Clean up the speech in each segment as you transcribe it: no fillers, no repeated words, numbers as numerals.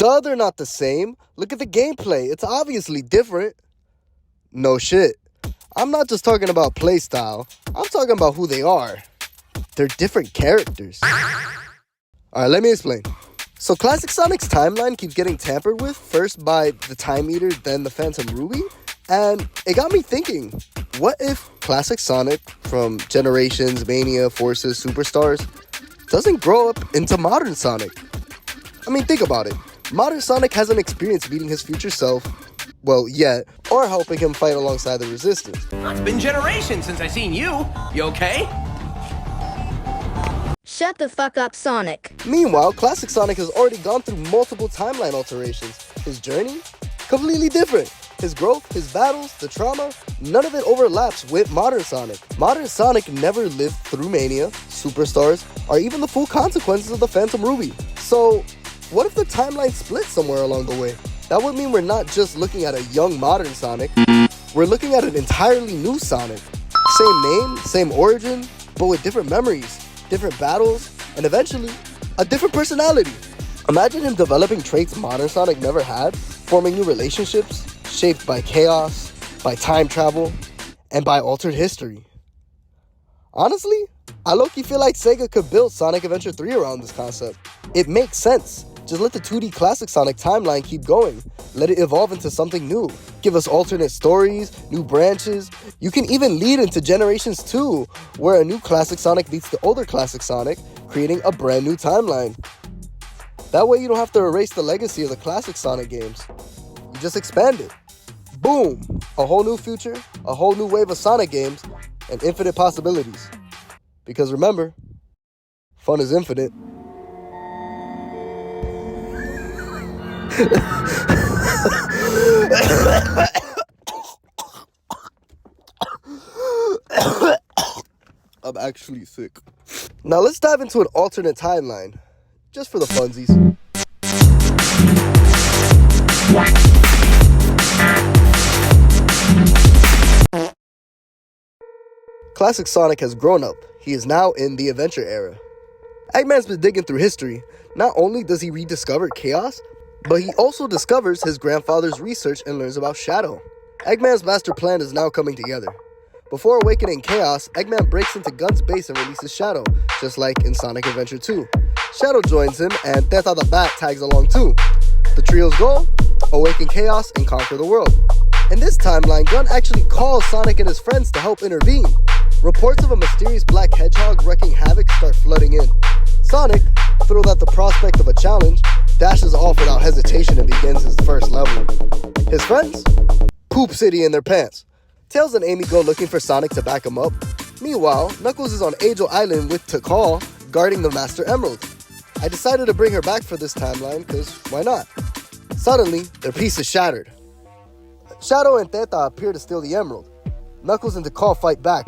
Duh, they're not the same. Look at the gameplay. It's obviously different. No shit. I'm not just talking about playstyle. I'm talking about who they are. They're different characters. Alright, let me explain. So Classic Sonic's timeline keeps getting tampered with, first by the Time Eater, then the Phantom Ruby, and it got me thinking, what if Classic Sonic from Generations, Mania, Forces, Superstars doesn't grow up into modern Sonic? I mean, think about it. Modern Sonic hasn't experienced meeting his future self, well, yet, or helping him fight alongside the Resistance. It's been generations since I seen you. You okay? Shut the fuck up, Sonic. Meanwhile, Classic Sonic has already gone through multiple timeline alterations. His journey? Completely different. His growth, his battles, the trauma, none of it overlaps with Modern Sonic. Modern Sonic never lived through Mania, Superstars, or even the full consequences of the Phantom Ruby. So, what if the timeline split somewhere along the way? That would mean we're not just looking at a young Modern Sonic, we're looking at an entirely new Sonic. Same name, same origin, but with different memories, different battles, and eventually, a different personality. Imagine him developing traits Modern Sonic never had, forming new relationships, shaped by chaos, by time travel, and by altered history. Honestly, I low-key feel like Sega could build Sonic Adventure 3 around this concept. It makes sense. Just let the 2D Classic Sonic timeline keep going. Let it evolve into something new. Give us alternate stories, new branches. You can even lead into Generations 2, where a new Classic Sonic meets the older Classic Sonic, creating a brand new timeline. That way you don't have to erase the legacy of the Classic Sonic games. You just expand it. Boom! A whole new future, a whole new wave of Sonic games, and infinite possibilities. Because remember, fun is infinite. I'm actually sick. Now let's dive into an alternate timeline, just for the funsies. Classic Sonic has grown up. He is now in the adventure era. Eggman's been digging through history. Not only does he rediscover Chaos, but he also discovers his grandfather's research and learns about Shadow. Eggman's master plan is now coming together. Before awakening Chaos, Eggman breaks into Gun's base and releases Shadow, just like in Sonic Adventure 2. Shadow joins him, and Teta the Bat tags along too. The trio's goal? Awaken Chaos and conquer the world. In this timeline, Gun actually calls Sonic and his friends to help intervene. Reports of a mysterious black hedgehog wreaking havoc start flooding in. Sonic, thrilled at the prospect of a challenge, dashes off without hesitation and begins his first level. His friends? Poop City in their pants. Tails and Amy go looking for Sonic to back him up. Meanwhile, Knuckles is on Angel Island with Tikal, guarding the Master Emerald. I decided to bring her back for this timeline, cause why not? Suddenly, their peace is shattered. Shadow and Theta appear to steal the emerald. Knuckles and Tikal fight back.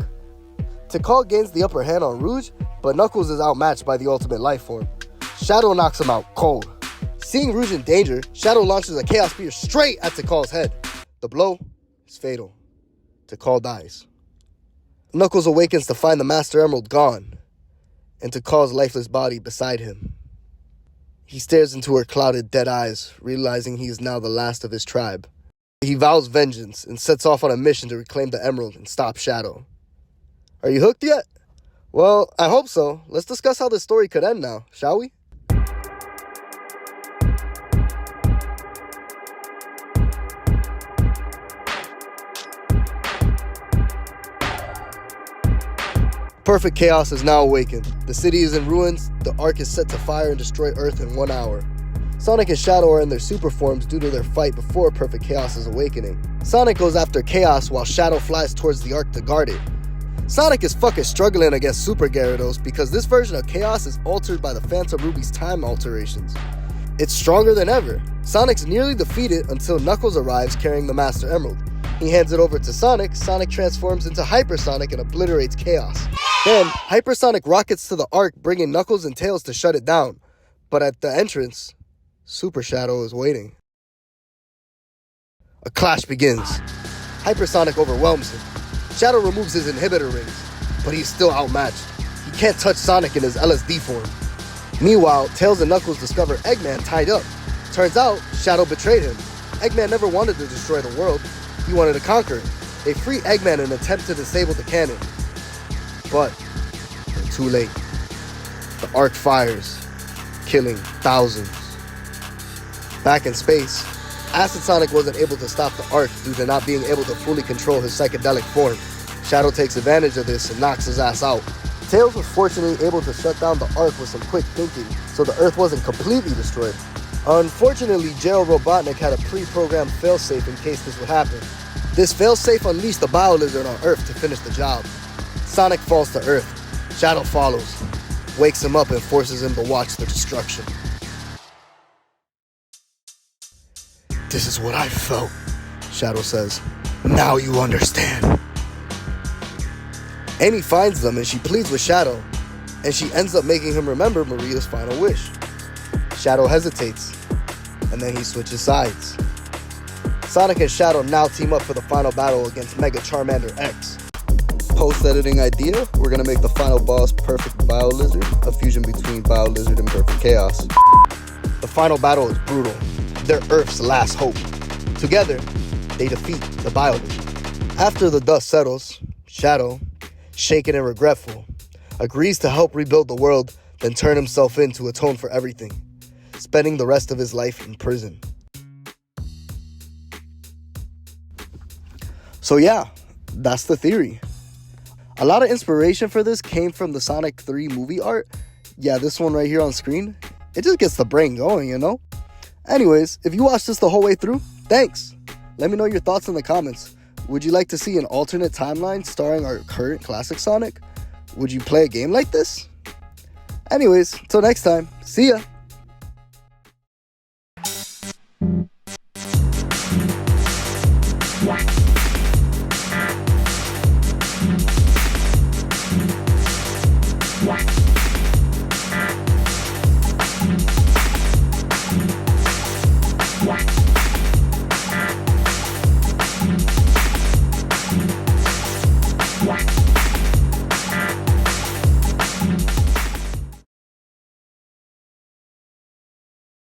Tikal gains the upper hand on Rouge, but Knuckles is outmatched by the ultimate life form. Shadow knocks him out cold. Seeing Rouge in danger, Shadow launches a Chaos Spear straight at Tikal's head. The blow is fatal. Tikal dies. Knuckles awakens to find the Master Emerald gone, and Tikal's lifeless body beside him. He stares into her clouded, dead eyes, realizing he is now the last of his tribe. He vows vengeance and sets off on a mission to reclaim the Emerald and stop Shadow. Are you hooked yet? Well, I hope so. Let's discuss how this story could end now, shall we? Perfect Chaos is now awakened. The city is in ruins, the Ark is set to fire and destroy Earth in 1 hour. Sonic and Shadow are in their super forms due to their fight before Perfect Chaos' awakening. Sonic goes after Chaos while Shadow flies towards the Ark to guard it. Sonic is fucking struggling against Super Gyarados because this version of Chaos is altered by the Phantom Ruby's time alterations. It's stronger than ever. Sonic's nearly defeated until Knuckles arrives carrying the Master Emerald. He hands it over to Sonic. Sonic transforms into Hypersonic and obliterates Chaos. Then, Hypersonic rockets to the Ark, bringing Knuckles and Tails to shut it down. But at the entrance, Super Shadow is waiting. A clash begins. Hypersonic overwhelms him. Shadow removes his inhibitor rings, but he's still outmatched. He can't touch Sonic in his LSD form. Meanwhile, Tails and Knuckles discover Eggman tied up. Turns out, Shadow betrayed him. Eggman never wanted to destroy the world, he wanted to conquer it. They free Eggman in an attempt to disable the cannon. But, they're too late. The Ark fires, killing thousands. Back in space, Acid Sonic wasn't able to stop the Ark due to not being able to fully control his psychedelic form. Shadow takes advantage of this and knocks his ass out. Tails was fortunately able to shut down the Ark with some quick thinking, so the Earth wasn't completely destroyed. Unfortunately, Gerald Robotnik had a pre-programmed failsafe in case this would happen. This failsafe unleashed the Bio-Lizard on Earth to finish the job. Sonic falls to Earth. Shadow follows, wakes him up and forces him to watch the destruction. "This is what I felt," Shadow says. "Now you understand." Amy finds them and she pleads with Shadow, and she ends up making him remember Maria's final wish. Shadow hesitates, and then he switches sides. Sonic and Shadow now team up for the final battle against Mega Charmander X. Post-editing idea, we're gonna make the final boss Perfect Bio-Lizard, a fusion between Bio-Lizard and Perfect Chaos. The final battle is brutal. They're Earth's last hope. Together, they defeat the Bio-Lizard. After the dust settles, Shadow, shaken and regretful, agrees to help rebuild the world, then turn himself in to atone for everything, spending the rest of his life in prison. So yeah, that's the theory. A lot of inspiration for this came from the Sonic 3 movie art. Yeah, this one right here on screen. It just gets the brain going, you know? Anyways, if you watched this the whole way through, thanks. Let me know your thoughts in the comments. Would you like to see an alternate timeline starring our current classic Sonic? Would you play a game like this? Anyways, till next time, see ya!